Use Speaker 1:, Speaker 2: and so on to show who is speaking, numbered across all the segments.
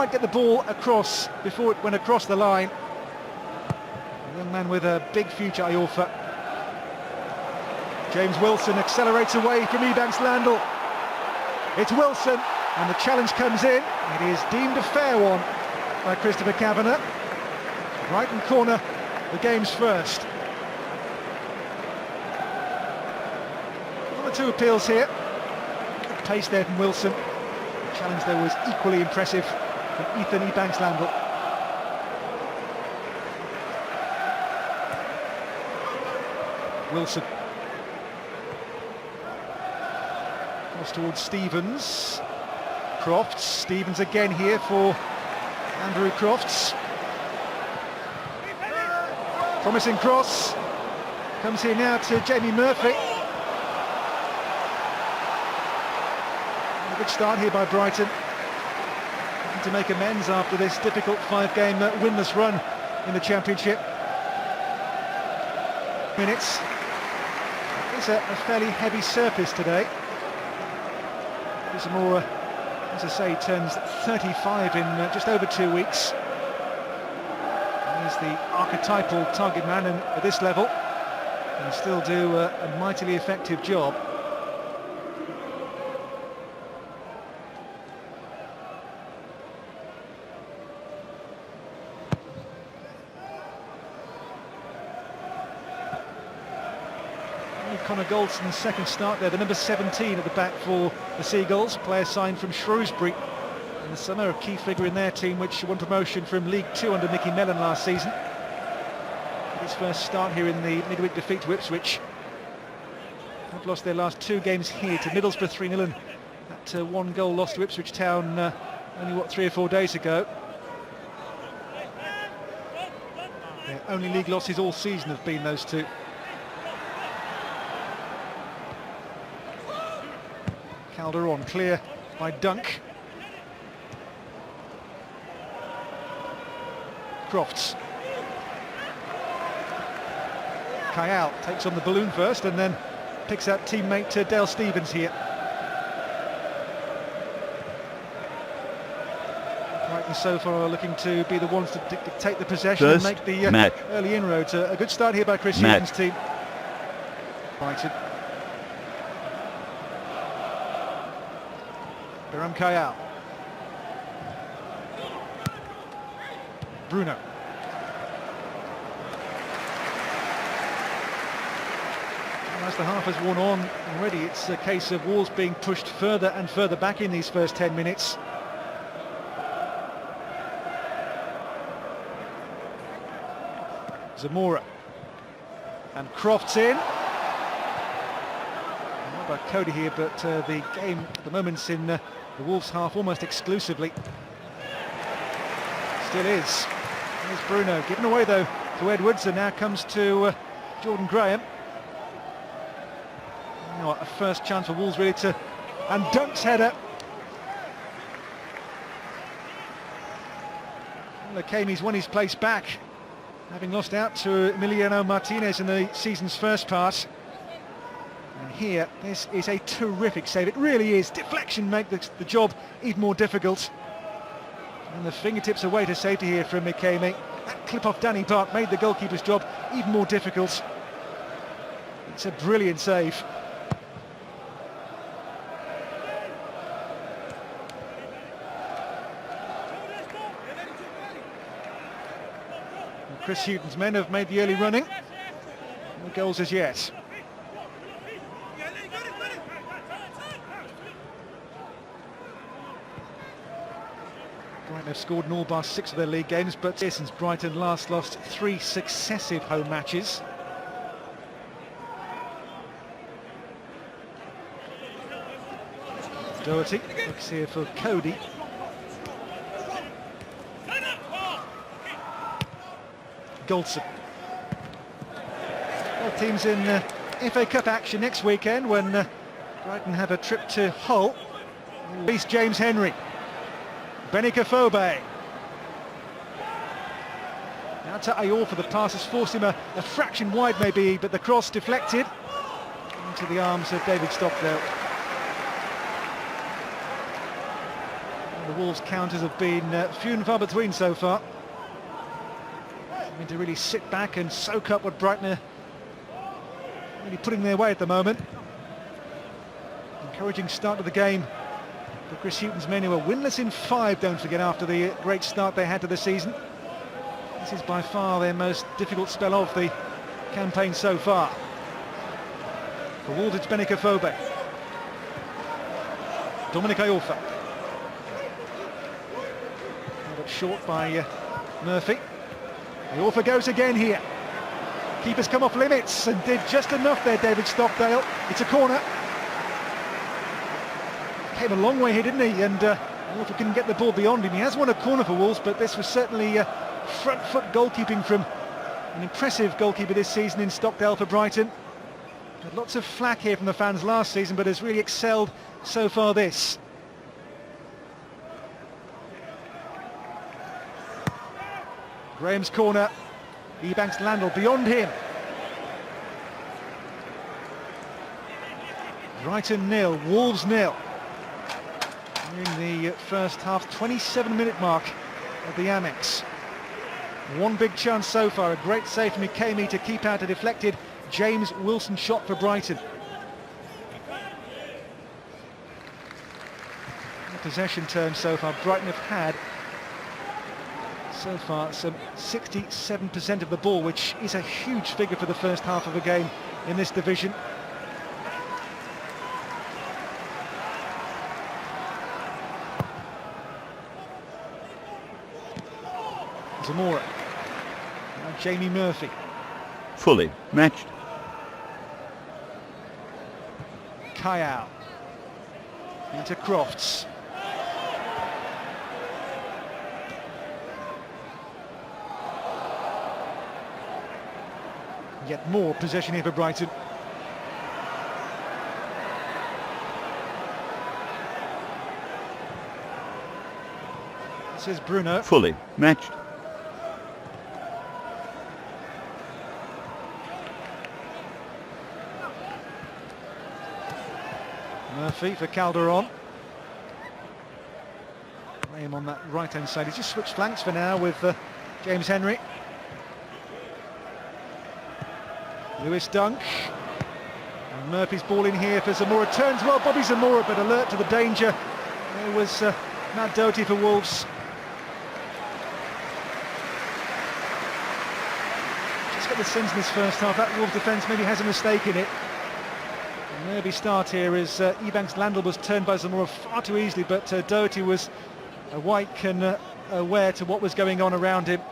Speaker 1: quite get the ball across before it went across the line. A young man with a big future, Iorfa. James Wilson accelerates away from Ebanks Landl. It's Wilson, and the challenge comes in. It is deemed a fair one by Christopher Kavanagh. Brighton corner, the game's first. One or two appeals here. Good pace there from Wilson. The challenge there was equally impressive from Ethan Ebanks Landl. Wilson. Cross towards Stevens. Crofts. Stevens again here for Andrew Crofts. Promising cross. Comes here now to Jamie Murphy. A good start here by Brighton. Looking to make amends after this difficult 5-game winless run in the Championship. Minutes. It's a fairly heavy surface today. Zamora, as I say, turns 35 in just over 2 weeks. He's the archetypal target man, and at this level can still do a mightily effective job. Connor Goldson's second start there, the number 17 at the back for the Seagulls, player signed from Shrewsbury in the summer, a key figure in their team which won promotion from League 2 under Mickey Mellon last season. His first start here in the midweek defeat to Ipswich. They've lost their last 2 games here to Middlesbrough 3-0 and that 1 goal lost to Ipswich Town only 3 or 4 days ago. Their only league losses all season have been those 2. Calderon clear by Dunk. Crofts. Kayal takes on the balloon first and then picks out teammate Dale Stevens here. Brighton so far looking to be the ones to dictate the possession and make the early inroads. A good start here by Chris Hughton's team. Brighton. Biram Kayal. Bruno. And as the half has worn on already, it's a case of Wolves being pushed further and further back in these first 10 minutes. Zamora. And Crofts in. Not about Cody here, but the game at the moment's in the Wolves half almost exclusively. Still is. There's Bruno, given away though to Edwards, and now comes to Jordan Graham. Now a first chance for Wolves really to, and Dunk's header. Well, Kami's won his place back, having lost out to Emiliano Martinez in the season's first part. And here, this is a terrific save. It really is. Deflection makes the job even more difficult. And the fingertips away to safety here from Mikami. That clip off Danny Park made the goalkeeper's job even more difficult. It's a brilliant save. And Chris Hughton's men have made the early running. No goals as yet. Brighton have scored in all bar 6 of their league games, but since Brighton last lost 3 successive home matches. Doherty looks here for Cody. Goldson. Both teams in FA Cup action next weekend when Brighton have a trip to Hull. Release James Henry. Benik Afobe. Now to Iorfa, the pass has forced him a fraction wide maybe, but the cross deflected into the arms of David Stockdale. The Wolves' counters have been few and far between so far. Having to really sit back and soak up what Brighton are really putting their way at the moment. Encouraging start to the game for Chris Hughton's men, who are winless in 5, don't forget, after the great start they had to the season. This is by far their most difficult spell of the campaign so far. For Wolves, it's Benik Afobe. Dominic Iorfa. Held up short by Murphy. Iorfa goes again here. Keeper's come off limits and did just enough there, David Stockdale. It's a corner. Came a long way here, didn't he? And Iorfa couldn't get the ball beyond him. He has won a corner for Wolves, but this was certainly front foot goalkeeping from an impressive goalkeeper this season in Stockdale for Brighton. Had lots of flack here from the fans last season, but has really excelled so far this. Graham's corner. Ebanks-Landell beyond him. Brighton 0, Wolves 0. In the first half, 27-minute mark of the Amex. One big chance so far, a great save from Ikemi to keep out a deflected James Wilson shot for Brighton. In possession terms so far, Brighton have had so far some 67% of the ball, which is a huge figure for the first half of a game in this division. Zamora. Now Jamie Murphy.
Speaker 2: Fully matched.
Speaker 1: Kayal. Into Crofts. Yet more possession here for Brighton. This is Bruno.
Speaker 2: Fully matched.
Speaker 1: Murphy for Calderon. Graham on that right-hand side. He's just switched flanks for now with James Henry. Lewis Dunk. And Murphy's ball in here for Zamora. Turns well, Bobby Zamora, but alert to the danger. There was Matt Doherty for Wolves. Just got the sense in this first half that Wolves defence maybe has a mistake in it. A nervy start here as Ebanks-Landell was turned by Zamora far too easily, but Doherty was awake and aware to what was going on around him.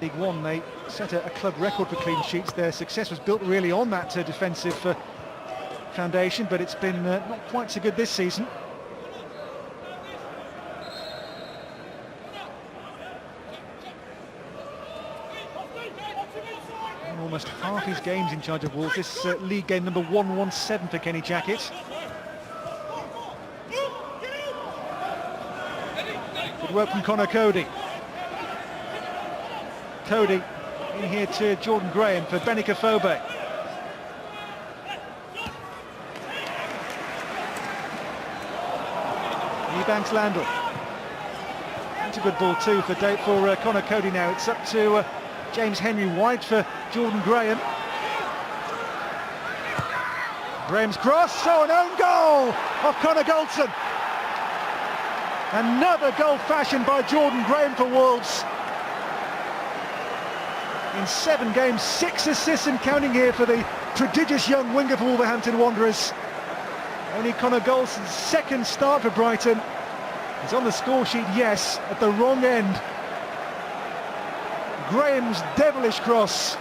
Speaker 1: League One, they set a club record for clean sheets. Their success was built really on that defensive foundation, but it's been not quite so good this season. And almost half his games in charge of Wolves. This league game number 117 for Kenny Jackett. Good work from Conor Cody. Cody in here to Jordan Graham for Benik Afobe. Ebanks-Landell. That's a good ball too for Conor Cody now. It's up to James Henry wide for Jordan Graham. Graham's cross, an own goal of Conor Goldson. Another goal fashioned by Jordan Graham for Wolves. In 7 games, 6 assists and counting here for the prodigious young winger for Wolverhampton Wanderers. Only Conor Goldson's second start for Brighton. He's on the score sheet, yes, at the wrong end. Graham's devilish cross,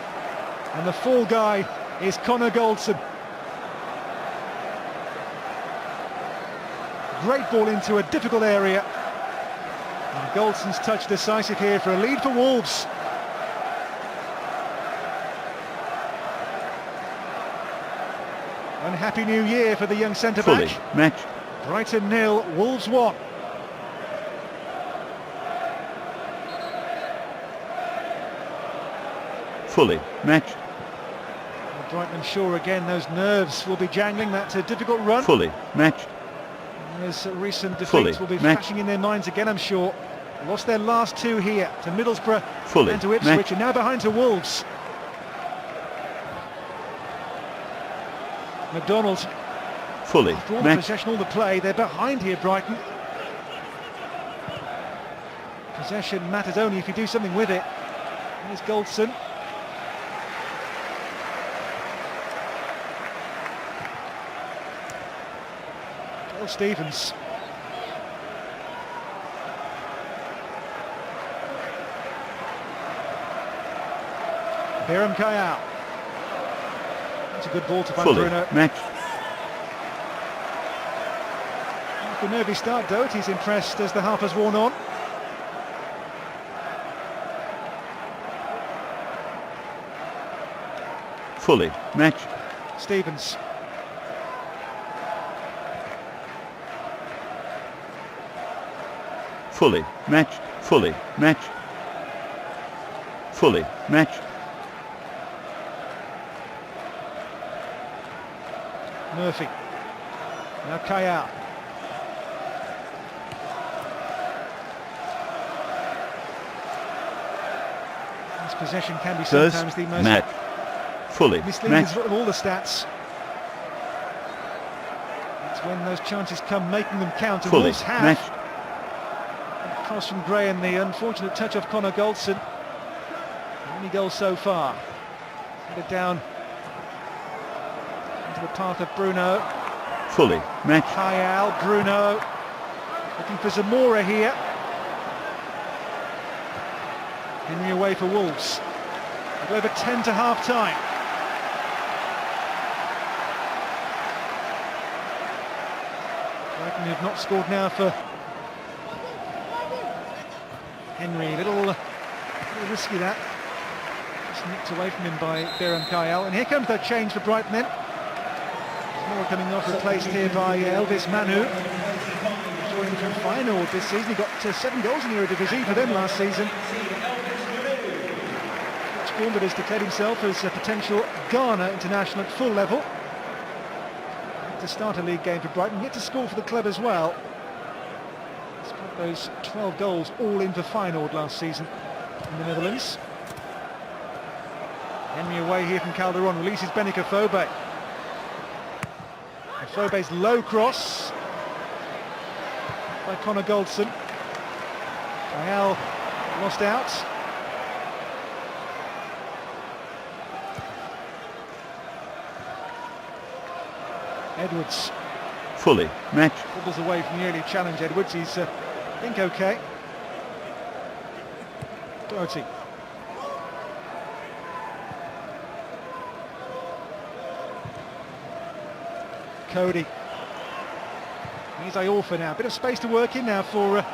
Speaker 1: and the fall guy is Conor Goldson. Great ball into a difficult area. And Goldson's touch decisive here for a lead for Wolves. And Happy New Year for the young centre-back.
Speaker 2: Fully matched.
Speaker 1: Brighton 0, Wolves 1.
Speaker 2: Fully matched.
Speaker 1: Brighton, I'm sure again those nerves will be jangling. That's a difficult run.
Speaker 2: Fully matched.
Speaker 1: Those recent
Speaker 2: Fully
Speaker 1: defeats will be
Speaker 2: matched.
Speaker 1: flashing in their minds again, I'm sure. Lost their last two here to Middlesbrough
Speaker 2: Fully
Speaker 1: and to Ipswich,
Speaker 2: matched.
Speaker 1: and now behind to Wolves. McDonald,
Speaker 2: Fully
Speaker 1: after all the
Speaker 2: matched.
Speaker 1: possession, all the play, they're behind here, Brighton. Possession matters only if you do something with it. Here's Goldson. Dale Stevens. Biram Kayal. That's a good ball to Van
Speaker 2: Fully
Speaker 1: Bruno.
Speaker 2: matched.
Speaker 1: After a nervy start, Doherty's impressed as the half has worn on.
Speaker 2: Fully matched.
Speaker 1: Stevens.
Speaker 2: Fully matched. Fully matched. Fully matched.
Speaker 1: Murphy. Now Kayal. This possession can be
Speaker 2: First
Speaker 1: sometimes the most
Speaker 2: match. Fully
Speaker 1: misleading
Speaker 2: matched.
Speaker 1: of all the stats. It's when those chances come, making them count. And
Speaker 2: Fully
Speaker 1: Wolves have.
Speaker 2: matched.
Speaker 1: Cross from Gray and the unfortunate touch of Connor Goldson. Only goal so far. Headed down into the path of Bruno.
Speaker 2: Fully matched.
Speaker 1: Kayal, Bruno. Looking for Zamora here. Henry away for Wolves. We're over 10 to half time. Brighton have not scored now for Henry. Little risky that. Just nicked away from him by Biram Kayal. And here comes that change for Brighton then. More coming off, replaced here by Elvis Manu. Joined from Feyenoord this season. He got 7 goals in the Eredivisie for them last season. Bournemouth has declared himself as a potential Ghana international at full level. To start a league game for Brighton, yet to score for the club as well. He's got those 12 goals all in for Feyenoord last season in the Netherlands. Henry away here from Calderon, releases Benica Fobe. Fobe's low cross by Connor Goldson. Kayal lost out. Edwards.
Speaker 2: Fully matched.
Speaker 1: Dribbles away from the early challenge, Edwards. He's, I think, okay. Doherty. Cody. Here's Iorfa now. Bit of space to work in now for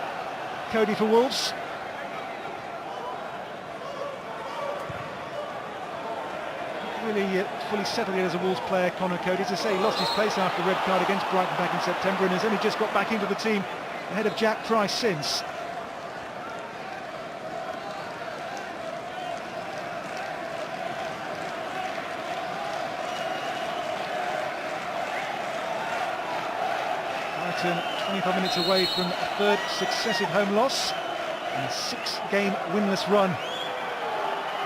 Speaker 1: Cody for Wolves. Really fully settled in as a Wolves player, Connor Cody. As I say, he lost his place after the red card against Brighton back in September and has only just got back into the team ahead of Jack Price since. Brighton 25 minutes away from a third successive home loss and a 6-game winless run.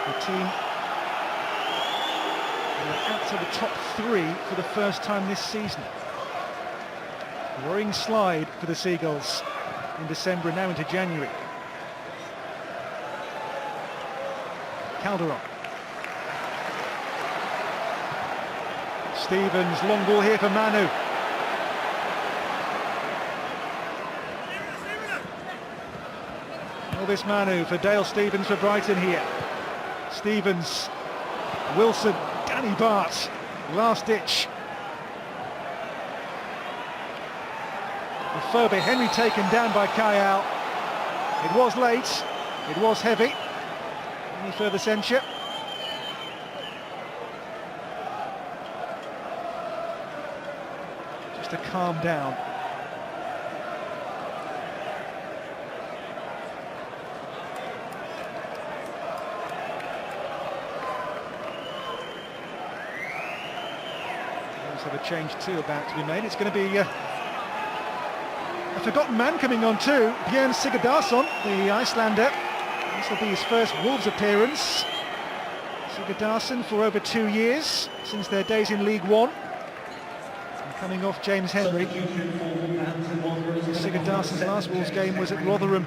Speaker 1: The team outside the top 3 for the first time this season. Worrying slide for the Seagulls in December and now into January. Calderon. Stevens, long ball here for Manu. Elvis Manu for Dale Stevens for Brighton here. Stevens, Wilson, Danny Bart, last ditch. Fobe, Henry taken down by Kayal. It was late, it was heavy. Any further censure? Just to calm down. So the change too about to be made. It's going to be a forgotten man coming on too. Björn Sigurdarsson, the Icelander. This will be his first Wolves appearance. Sigurdarsson for over 2 years since their days in League One. And coming off James Henry. Sigurdarsson's last Wolves game was at Rotherham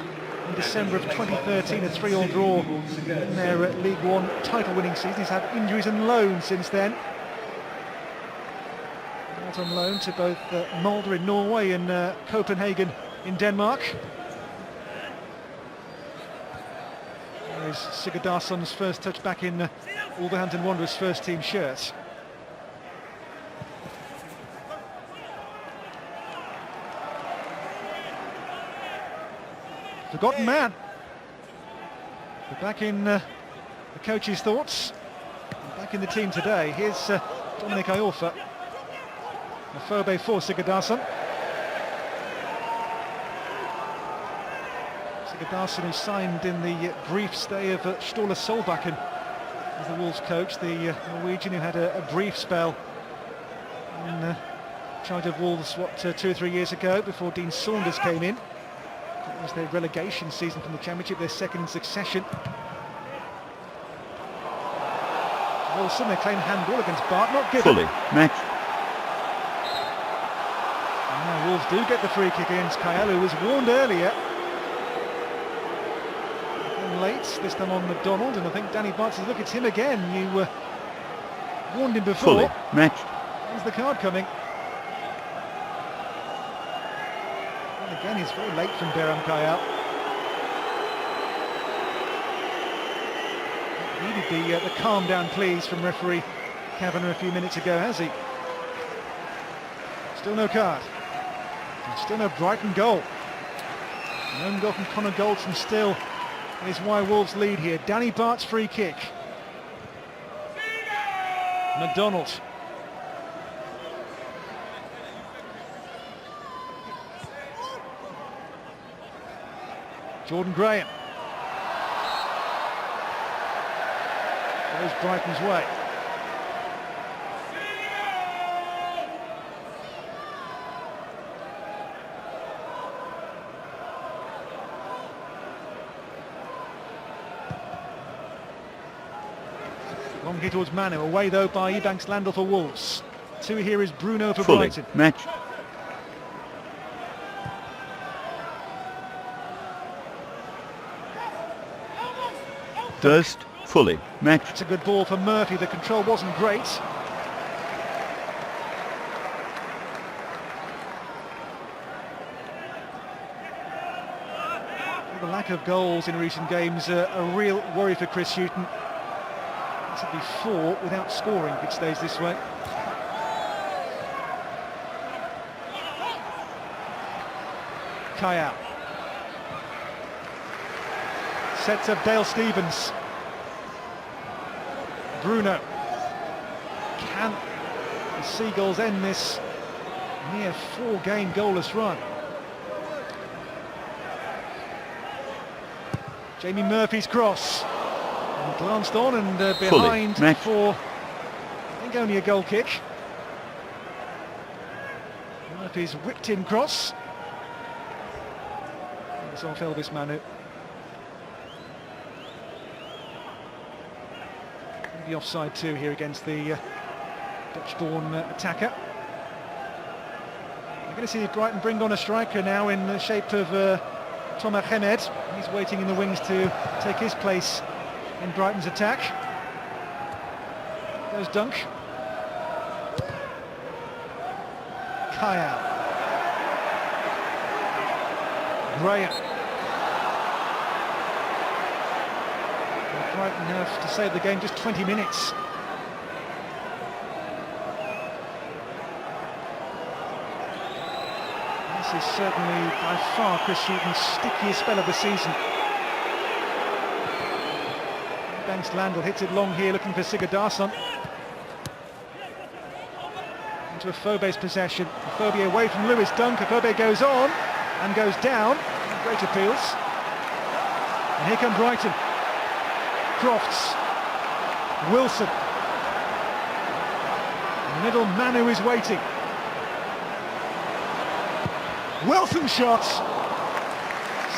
Speaker 1: in December of 2013, a 3-3 draw in their League One title-winning season. He's had injuries and loans since then. Out on loan to both Molde in Norway and Copenhagen in Denmark. There's Sigurdarsson's first touch back in Wolverhampton Wanderers' first team shirt. Forgotten man. But back in the coach's thoughts. Back in the team today. Here's Dominic Iorfa. Afobe for Sigurdarsson. Sigurdarsson, who signed in the brief stay of Ståle Solbakken as the Wolves coach, the Norwegian who had a brief spell in charge of Wolves, 2 or 3 years ago, before Dean Saunders came in. It was their relegation season from the Championship, their second in succession. Wilson, they claim handball against Bart, not given.
Speaker 2: Fully matched.
Speaker 1: And now Wolves do get the free kick against Kyle, who was warned earlier. And late, this time on McDonald, and I think Danny Bart says, look, it's him again. You warned him before.
Speaker 2: Fully matched.
Speaker 1: There's the card coming. And again, he's very late from Beram Kayal. Needed the calm down please from referee Kavanagh a few minutes ago, has he? Still no card. And still no Brighton goal. An own goal from Connor Goldson still is why Wolves lead here. Danny Bart's free kick. McDonald. Jordan Graham. Goes Brighton's way. Long hit towards Manu, away though by Ebanks Landel for Wolves. 2 here is Bruno for
Speaker 2: Fully
Speaker 1: Brighton.
Speaker 2: matched. Durst, fully matched.
Speaker 1: It's a good ball for Murphy, the control wasn't great. The lack of goals in recent games, a real worry for Chris Hughton. This would be 4 without scoring if it stays this way. Kayal. Sets up Dale Stephens. Bruno. Can the Seagulls end this near 4-game goalless run? Jamie Murphy's cross. And glanced on and behind for, I think, only a goal kick. Murphy's whipped in cross. It's off Elvis Manu. The offside too here against the Dutch-born attacker. We're going to see Brighton bring on a striker now in the shape of Thomas Hemed. He's waiting in the wings to take his place in Brighton's attack. There's Dunk. Kayal. Graham. Brighton have to save the game just 20 minutes. This is certainly by far Chris Hughton's stickiest spell of the season. Banks Landel hits it long here, looking for Sigurdarsson. Into Afobe's possession. Afobe away from Lewis Dunk. Afobe goes on and goes down. Great appeals. And here come Brighton. Crofts, Wilson, the middle, Manu is waiting. Wilson shots.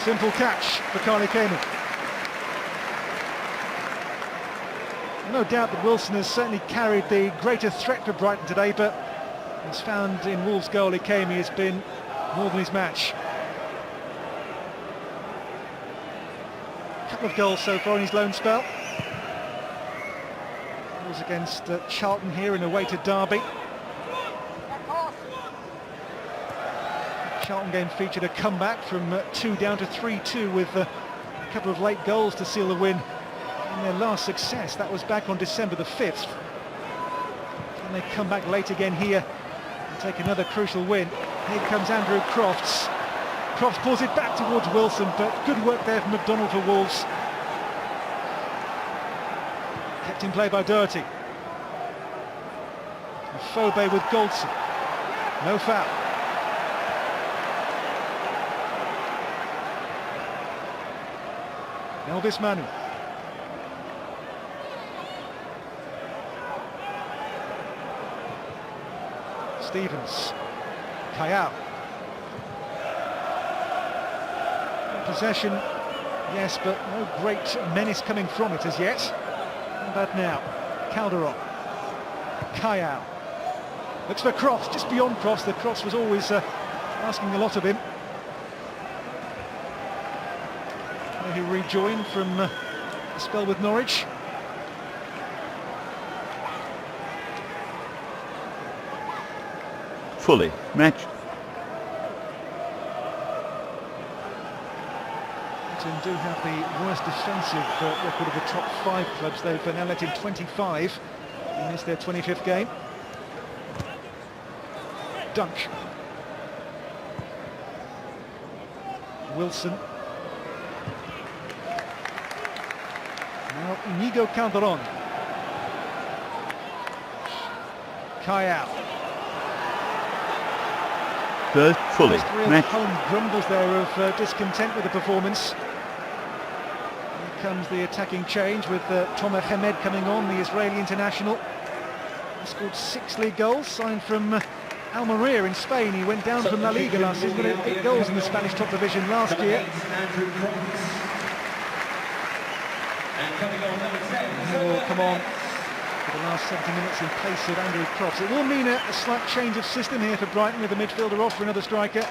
Speaker 1: Simple catch for Carly Kamey. No doubt that Wilson has certainly carried the greater threat for Brighton today, but he's found in Wolves' goalie Kamey has been more than his match. A couple of goals so far in his loan spell. Goals against Charlton here and away to Derby. Charlton game featured a comeback from 2 down to 3-2 with a couple of late goals to seal the win in their last success. That was back on December the 5th. And they come back late again here and take another crucial win. Here comes Andrew Crofts. Crofts pulls it back towards Wilson, but good work there from McDonald for Wolves. Kept in play by Doherty. Fobe with Goldson. No foul. Elvis Manu. Stevens. Kayal. Possession, yes, but no great menace coming from it as yet. How about now? Calderon. Kayal. Looks for Crofts, just beyond Crofts. The Crofts was always asking a lot of him. He rejoined from a spell with Norwich.
Speaker 2: Fully matched.
Speaker 1: Brighton do have the worst defensive record of the top 5 clubs. They've now let in 25 in this their 25th game. Dunk. Wilson. Now Inigo Calderon. Kayal.
Speaker 2: First fully
Speaker 1: Real
Speaker 2: matched.
Speaker 1: home grumbles there of discontent with the performance. Here comes the attacking change with Tomer Hemed coming on, the Israeli international. He scored 6 league goals, signed from Almeria in Spain. He went down from La Liga last season, but 8 goals in the Spanish top division last year. He will come on for the last 70 minutes in place of Andrew Crofts. It will mean a slight change of system here for Brighton, with the midfielder off for another striker.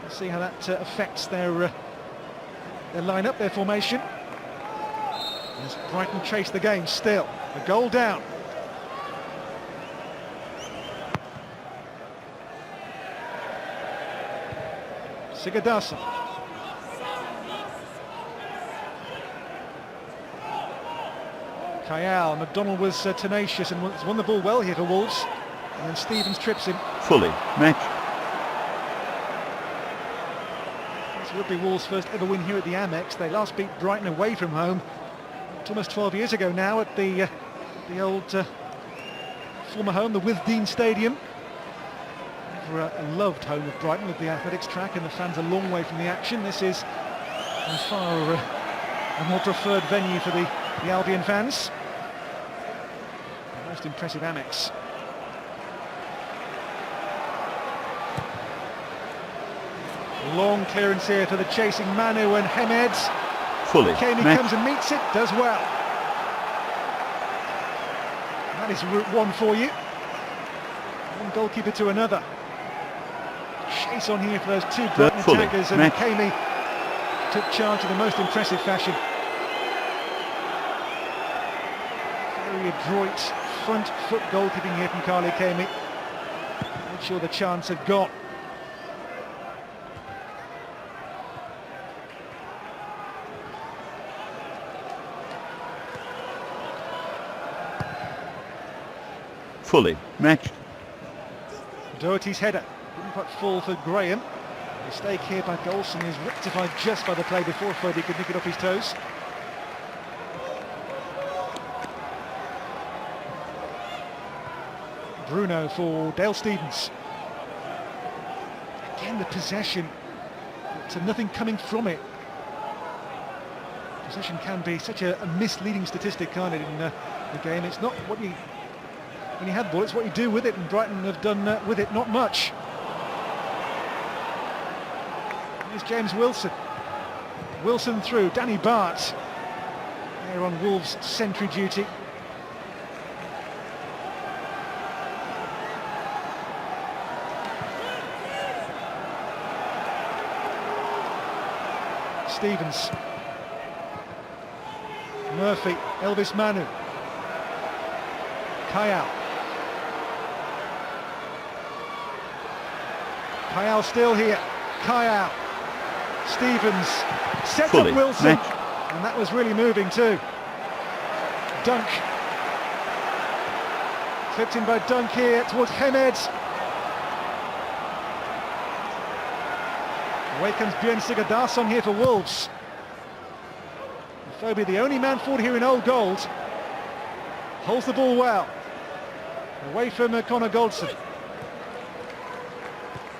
Speaker 1: We'll see how that affects their lineup, their formation. As Brighton chase the game still. A goal down. Sigurdarsson. Kayal. McDonald was tenacious and won the ball well here for Wolves. And then Stevens trips him.
Speaker 2: Fully matched.
Speaker 1: This would be Wolves' first ever win here at the Amex. They last beat Brighton away from home almost 12 years ago now at the old former home, the Withdean Stadium. Never a loved home of Brighton with the athletics track and the fans a long way from the action. This is by far a more preferred venue for the Albion fans. The most impressive Amex. Long clearance here for the chasing Manu and Hemed.
Speaker 2: Fully
Speaker 1: Kamey
Speaker 2: matched.
Speaker 1: comes and meets it, does well. That is route 1 for you. One goalkeeper to another. Chase on here for those 2 Brighton
Speaker 2: Fully
Speaker 1: attackers, and
Speaker 2: matched.
Speaker 1: Kamey took charge in the most impressive fashion. Very adroit front foot goalkeeping here from Carly Kamey. Not sure the chance had gone.
Speaker 2: Fully matched.
Speaker 1: Doherty's header didn't quite fall for Graham. Mistake here by Goldson is rectified just by the play before Foddy could nick it off his toes. Bruno for Dale Stevens. Again the possession, but nothing coming from it. Possession can be such a misleading statistic, can't it, in the game? It's not what you when you had the ball, it's what you do with it, and Brighton have done with it not much. Here's James Wilson. Wilson through, Danny Bart. They're on Wolves sentry duty. Stevens. Murphy, Elvis Manu. Kayal. Kayal still here. Kayal. Stevens sets
Speaker 2: Fully
Speaker 1: up Wilson,
Speaker 2: matched.
Speaker 1: and that was really moving too. Dunk. Clipped in by Dunk here towards Hamed. Away comes Björn Sigurdarsson here for Wolves. Phobie, the only man forward here in old gold, holds the ball well. Away from Connor Goldson.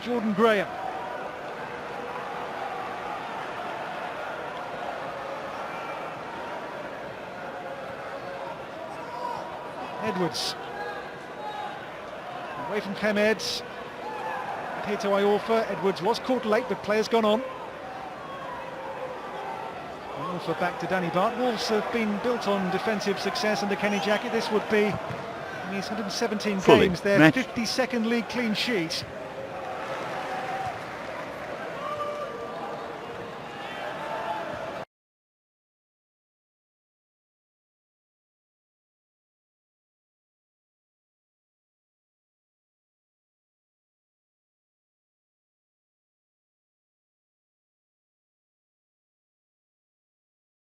Speaker 1: Jordan Graham. Edwards. Away from Hamed. Peter Iorfa. Edwards was caught late, but players gone on. Iorfa back to Danny Bart. Wolves have been built on defensive success under Kenny Jackett. This would be in his 117
Speaker 2: Fully
Speaker 1: games, their
Speaker 2: matched.
Speaker 1: 52nd league clean sheet.